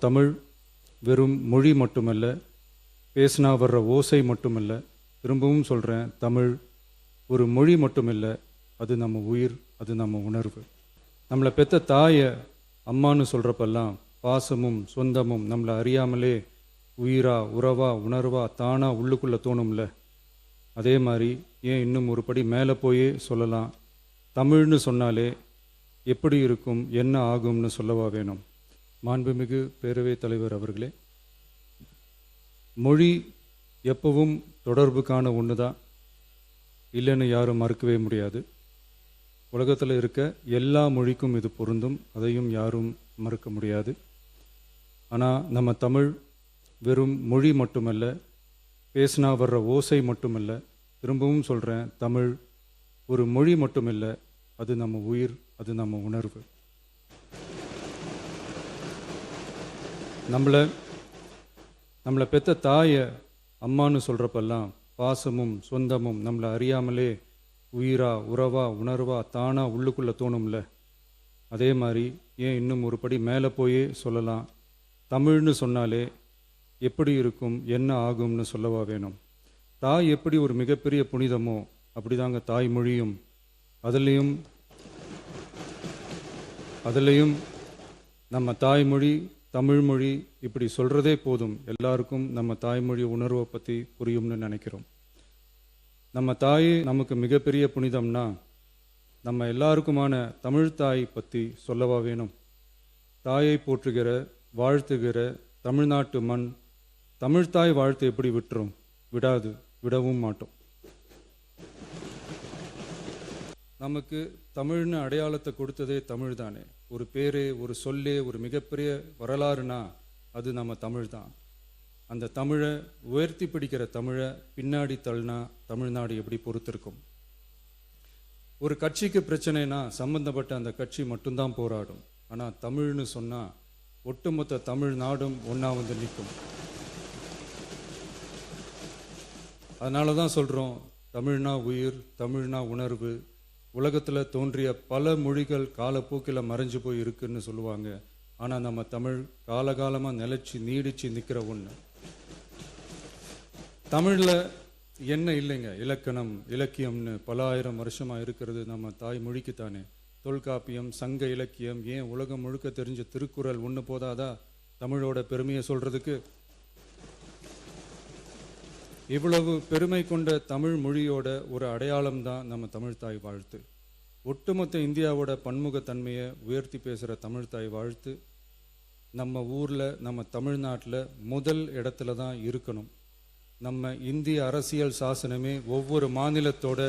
தமிழ் வெறும் மொழி மட்டுமல்ல, பேசினா வர்ற ஓசை மட்டுமல்ல. திரும்பவும் சொல்கிறேன், தமிழ் ஒரு மொழி மட்டுமில்லை, அது நம்ம உயிர், அது நம்ம உணர்வு. நம்மளை பெற்ற தாயை அம்மானு சொல்கிறப்பெல்லாம் பாசமும் சொந்தமும் நம்மளை அறியாமலே உயிரா உறவா உணர்வா தானா உள்ளுக்குள்ளே தோணும்ல. அதே மாதிரி ஏன் இன்னும் ஒரு படி மேலே போயே சொல்லலாம், தமிழ்னு சொன்னாலே எப்படி இருக்கும், என்ன ஆகும்னு சொல்லவா வேணும். மாண்புமிகு பேரவைத் தலைவர் அவர்களே, மொழி எப்பவும் தொடர்புக்கான ஒன்று தான், இல்லைன்னு யாரும் மறுக்கவே முடியாது. உலகத்தில் இருக்க எல்லா மொழிக்கும் இது பொருந்தும், அதையும் யாரும் மறுக்க முடியாது. ஆனால் நம்ம தமிழ் வெறும் மொழி மட்டுமல்ல, பேசினா வர்ற ஓசை மட்டுமல்ல. திரும்பவும் சொல்கிறேன், தமிழ் ஒரு மொழி மட்டுமில்லை, அது நம்ம உயிர், அது நம்ம உணர்வு. நம்மளை பெற்ற தாயை அம்மானு சொல்கிறப்பெல்லாம் பாசமும் சொந்தமும் நம்மளை அறியாமலே உயிரா உறவா உணர்வா தானா உள்ளுக்குள்ளே தோணும்ல. அதே மாதிரி ஏன் இன்னும் ஒரு படி மேலே போயே சொல்லலாம், தமிழ்னு சொன்னாலே எப்படி இருக்கும், என்ன ஆகும்னு சொல்லவா வேணும். தாய் எப்படி ஒரு மிகப்பெரிய புனிதமோ அப்படிதாங்க தாய்மொழியும். அதுலேயும் நம்ம தாய்மொழி தமிழ்மொழி இப்படி சொல்கிறதே போதும், எல்லாருக்கும் நம்ம தாய்மொழி உணர்வை பற்றி புரியும்னு நினைக்கிறோம். நம்ம தாய் நமக்கு மிகப்பெரிய புனிதம்னா நம்ம எல்லாருக்குமான தமிழ் தாய் பற்றி சொல்லவா வேணும். தாயை போற்றுகிற வாழ்த்துகிற தமிழ்நாட்டு மண் தமிழ்தாய் வாழ்த்து எப்படி விட்டுரும்? விடாது, விடவும் மாட்டோம். நமக்கு தமிழ்னு அடையாளத்தை கொடுத்ததே தமிழ் தானே. ஒரு பேரே, ஒரு சொல்லே, ஒரு மிகப்பெரிய வரலாறுனா அது நம்ம தமிழ் தான். அந்த தமிழை உயர்த்தி பிடிக்கிற தமிழை பின்னாடி தள்ளினா தமிழ்நாடு எப்படி பொறுத்திருக்கும்? ஒரு கட்சிக்கு பிரச்சனைனா சம்பந்தப்பட்ட அந்த கட்சி மட்டும்தான் போராடும். ஆனால் தமிழ்னு சொன்னால் ஒட்டுமொத்த தமிழ்நாடும் ஒன்றா வந்து நிற்கும். அதனால தான் சொல்கிறோம், தமிழ்னா உயிர், தமிழ்னா உணர்வு. உலகத்தில் தோன்றிய பல மொழிகள் காலப்போக்கில் மறைஞ்சு போய் இருக்குன்னு சொல்லுவாங்க. ஆனால் நம்ம தமிழ் காலகாலமாக நிலைச்சி நீடிச்சு நிற்கிற ஒன்று. தமிழில் என்ன இல்லைங்க, இலக்கணம் இலக்கியம்னு பல ஆயிரம் வருஷமாக இருக்கிறது நம்ம தாய்மொழிக்கு தானே. தொல்காப்பியம், சங்க இலக்கியம், ஏன் உலகம் முழுக்க தெரிஞ்ச திருக்குறள் ஒன்று போதாதா தமிழோட பெருமையை சொல்கிறதுக்கு? இவ்வளவு பெருமை கொண்ட தமிழ் மொழியோட ஒரு அடையாளம் தான் நம்ம தமிழ்தாய் வாழ்த்து. ஒட்டுமொத்த இந்தியாவோட பன்முகத்தன்மையை உயர்த்தி பேசுகிற தமிழ்தாய் வாழ்த்து நம்ம ஊரில், நம்ம தமிழ்நாட்டில் முதல் இடத்துல தான் இருக்கணும். நம்ம இந்திய அரசியல் சாசனமே ஒவ்வொரு மாநிலத்தோட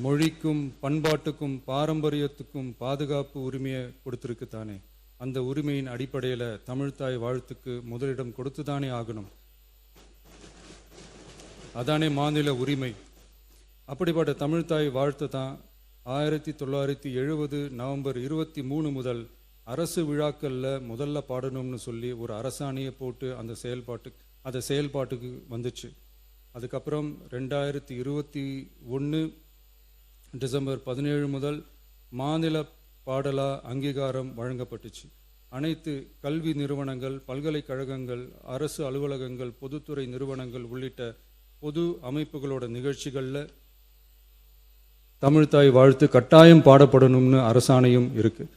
மொழிக்கும் பண்பாட்டுக்கும் பாரம்பரியத்துக்கும் பாதுகாப்பு உரிமையை கொடுத்துருக்கு தானே. அந்த உரிமையின் அடிப்படையில் தமிழ்தாய் வாழ்த்துக்கு முதலிடம் கொடுத்து தானே ஆகணும். அதானே மாநில உரிமை. அப்படிப்பட்ட தமிழ்தாய் வாழ்த்து தான் 1970 நவம்பர் 23 முதல் அரசு விழாக்களில் முதல்ல பாடணும்னு சொல்லி ஒரு அரசாணையை போட்டு அந்த செயல்பாட்டுக்கு வந்துச்சு. அதுக்கப்புறம் 2021 டிசம்பர் 17 முதல் மாநில பாடலா அங்கீகாரம் வழங்கப்பட்டுச்சு. அனைத்து கல்வி நிறுவனங்கள், பல்கலைக்கழகங்கள், அரசு அலுவலகங்கள், பொதுத்துறை நிறுவனங்கள் உள்ளிட்ட பொது அமைப்புகளோட நிகழ்ச்சிகளில் தமிழ்தாய் வாழ்த்து கட்டாயம் பாடப்படணும்னு அரசாணையும் இருக்குது.